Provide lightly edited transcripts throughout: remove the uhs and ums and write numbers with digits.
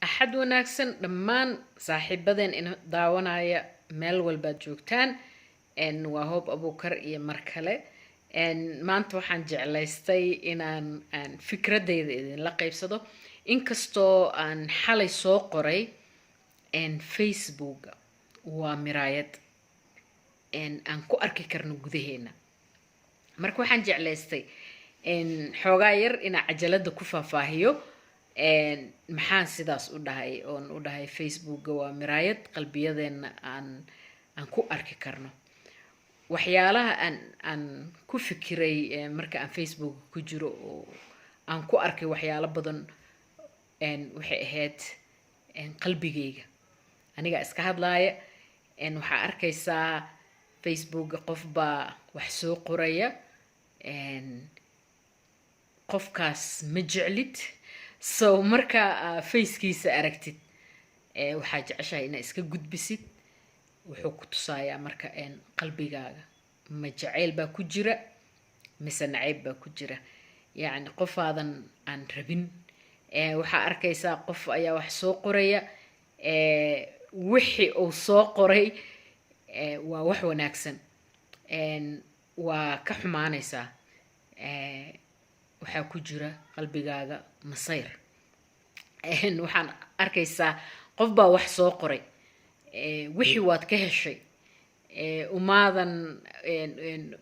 أحد wanaagsan dhammaan saaxiibadeen in daawanaya meel walba joogtaan waa Hope Abuukar iyo mar kale maanta waxaan jeclaystay inaan fikradeyda idin la qaybsado inkastoo aan xalay soo qoray Facebook waa miraayad aan ku arki karno gudaheena marka waxaan jeclaystay xoogaa yar inaan cajalada ku faahfaahiyo maxaan sidaas u dhahay Facebook waa miraayad qalbiyadeena aan ku arki karno waxyaalaha aan ku fikiray marka aan Facebook ku jiro oo aan ku arkay waxyaalo badan waxay ahayd qalbigayga aniga iska hadlaaya waxaa arkaysaa Facebook qof baa wax soo qoraya qofkaas ma jeclid so marka facekiisa aragtid waxaa jeceshahay inaad iska gudbisid wuxuu ku tusayaa marka qalbigaaga ma jacayl baa ku jira mise nacayb baa ku jira yacni qofaadan aan rabin waxaa arkaysaa qof ayaa wax soo qoraya wixii uu soo qoray waa wax wanaagsan waa ka xumaanaysaa waxaa ku jira qalbigaaga masayr waxaan arkaysaa qof baa wax soo qoray wixii waad ka heshay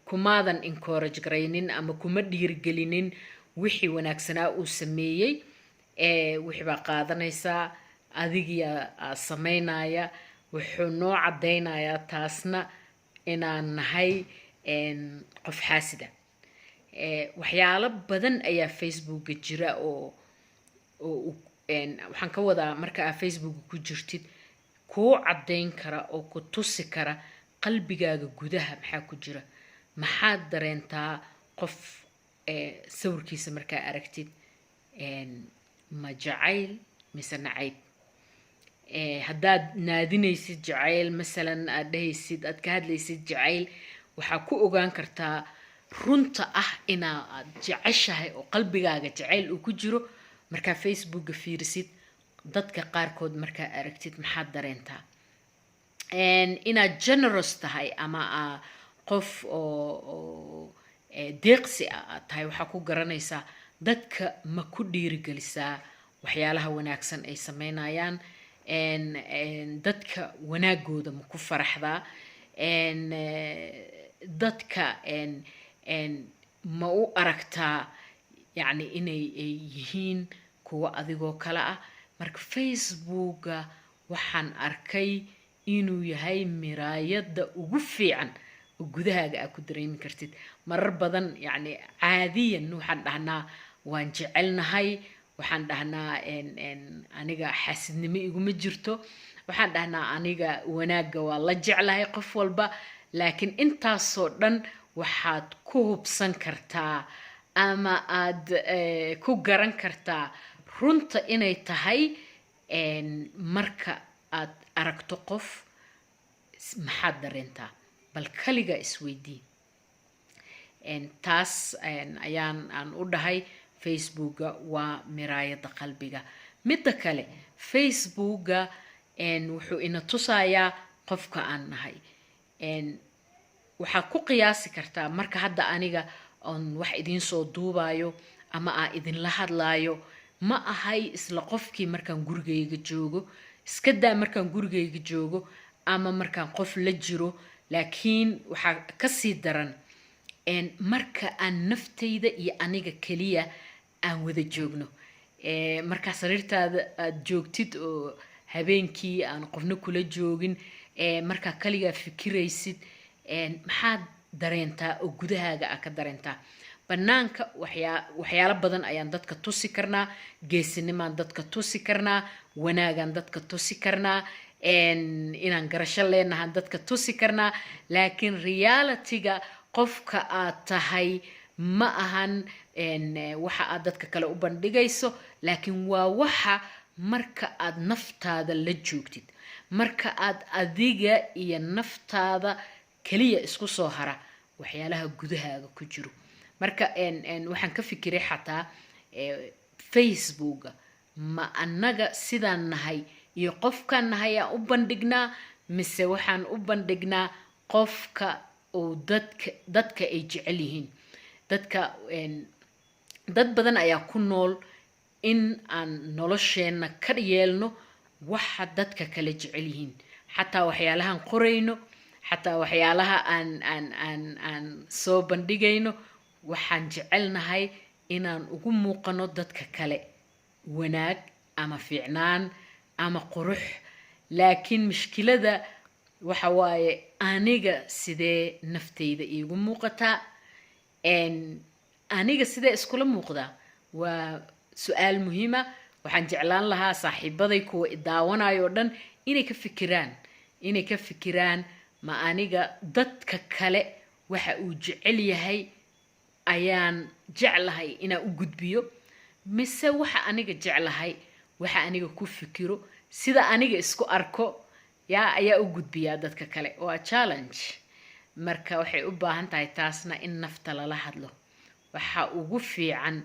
kumaadan encourage garaynin ama kuma dhiirigelinin wixii wanaagsanaa uu sameeyey wixii baa qaadanaysaa adigiyaa samaynaya wuxuu noo caddaynayaa taasna inaan nahay qof xaasida waxyaalo badan ayaa Facebooka jira oo waxaan ka wadaa marka aad Facebook ku jirtid kuu caddayn kara oo ku tusi kara qalbigaaga gudaha maxaa ku jira maxaad dareentaa qof sawirkiisa markaa aragtid ma jacayl mise nacayb haddaad naadinaysid jacayl masalan aad dhahaysid aad ka hadlaysid jacayl waxaa ku ogaan kartaa runta ah inaad jeceshahay oo qalbigaaga jacayl uu ku jiro markaa Facebook fiirisid dadka qaarkood markaa aragtid maxaad dareentaa inaad generous tahay ama qof oo deeqsi ah tahay waxaa ku garanaysaa dadka ma ku dhiirigelisaa waxyaalaha wanaagsan ay sameynayaan dadka wanaagooda ma ku faraxdaa dadka ma u aragtaa yacni inay yihiin kuwa adigoo kale ah marka Facebooka waxaan arkay inuu yahay miraayada ugu fiican oo gudahaaga aad ku dareemi kartid marar badan yacni caadiyan waxaan dhahnaa waan jecelnahay waxaan dhahnaa aniga xaasidnimo iguma jirto waxaan dhahnaa aniga wanaaga waa la jeclahay qof walba laakiin intaasoo dhan waxaad ku hubsan kartaa ama aad ku garan kartaa runta inay tahay marka aad aragto qof maxaad dareentaa bal kaliga isweydii taas aan u dhahay Facebooka waa miraayada qalbiga midda kale Facebooka wuxuu ina tusayaa qofka aan nahay waxaa ku qiyaasi kartaa marka hadda aniga on wax idin soo duubayo ama aan idin la hadlaayo ma ahay isla qofkii markaan gurigayga joogo iska daa markaan gurigayga joogo ama markaan qof la jiro laakiin waxaa ka sii daran marka aan naftayda iyo aniga kaliya aan wada joogno marka sariirtaada aad joogtid oo habeenkii aan qofna kula joogin marka kaliya fikiraysid maxaad dareentaa oo gudahaaga aad ka dareentaa banaanka waxyaalo badan ayaan dadka tusi karnaa geesinimaan dadka tusi karnaa wanaagaan dadka tusi karnaa inaan garasho leenahan dadka tusi karnaa laakiin realityga qofka aad tahay ma ahan waxa aad dadka kale u bandhigayso laakiin waa waxa marka aad naftaada la joogtid marka aad adiga iyo naftaada kaliya isku soo hara waxyaalaha gudahaaga ku jiro marka waxaan ka fikiray xataa Facebook ma annaga sidaan nahay iyo qofkaan nahay aan u bandhignaa mise waxaan u bandhignaa qofka oo dadka ay jecel yihiin dadka dad badan ayaa ku nool in aan nolosheenna ka yeelno waxa dadka kale jecel yihiin xataa waxyaalahan qorayno xataa waxyaalaha aan soo bandhigayno waxaan jecelnahay inaan ugu muuqano dadka kale wanaag ama fiicnaan ama qurux laakiin mushkilada waxa waaye aniga sidee naftayda iigu muuqataa aniga sidee iskula muuqdaa waa su-aal muhiima waxaan jeclaan lahaa saaxiibaday kuwa idaawanayo dhan inay ka fikiraan ma aniga dadka kale waxa uu jecel yahay ayaan jeclahay inaan u gudbiyo mise waxa aniga jeclahay waxa aniga ku fikiro sida aniga isku arko ayaa u gudbiyaa dadka kale waa challenge marka waxay u baahan tahay taasna in nafta lala hadlo waxa ugu fiican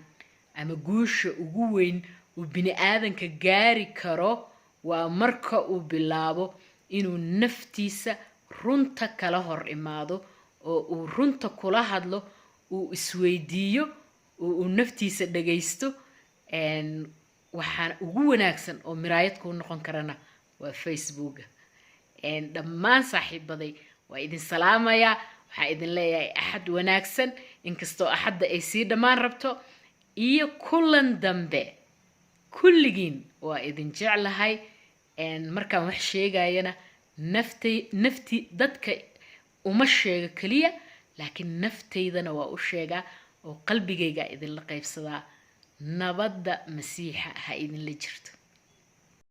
ama guusha ugu weyn uu bini aadanka gaari karo waa marka uu bilaabo inuu naftiisa runta kala hor imaado oo uu runta kula hadlo uu isweydiiyo oo uu naftiisa dhagaysto waxaan ugu wanaagsan oo miraayad kuu noqon karana waa facebooka dhammaan saaxiibaday waa idin salaamayaa waxaan idin leeyahay axad wanaagsan inkastoo axadda ay sii dhammaan rabto iyo kulan dambe kulligiin waa idin jeclahay markaan wax sheegayana nafti dadka uma sheego keliya laakiin naftaydana waa u sheegaa oo qalbigayga idinla qaybsadaa nabadda masiixa ha idinla jirto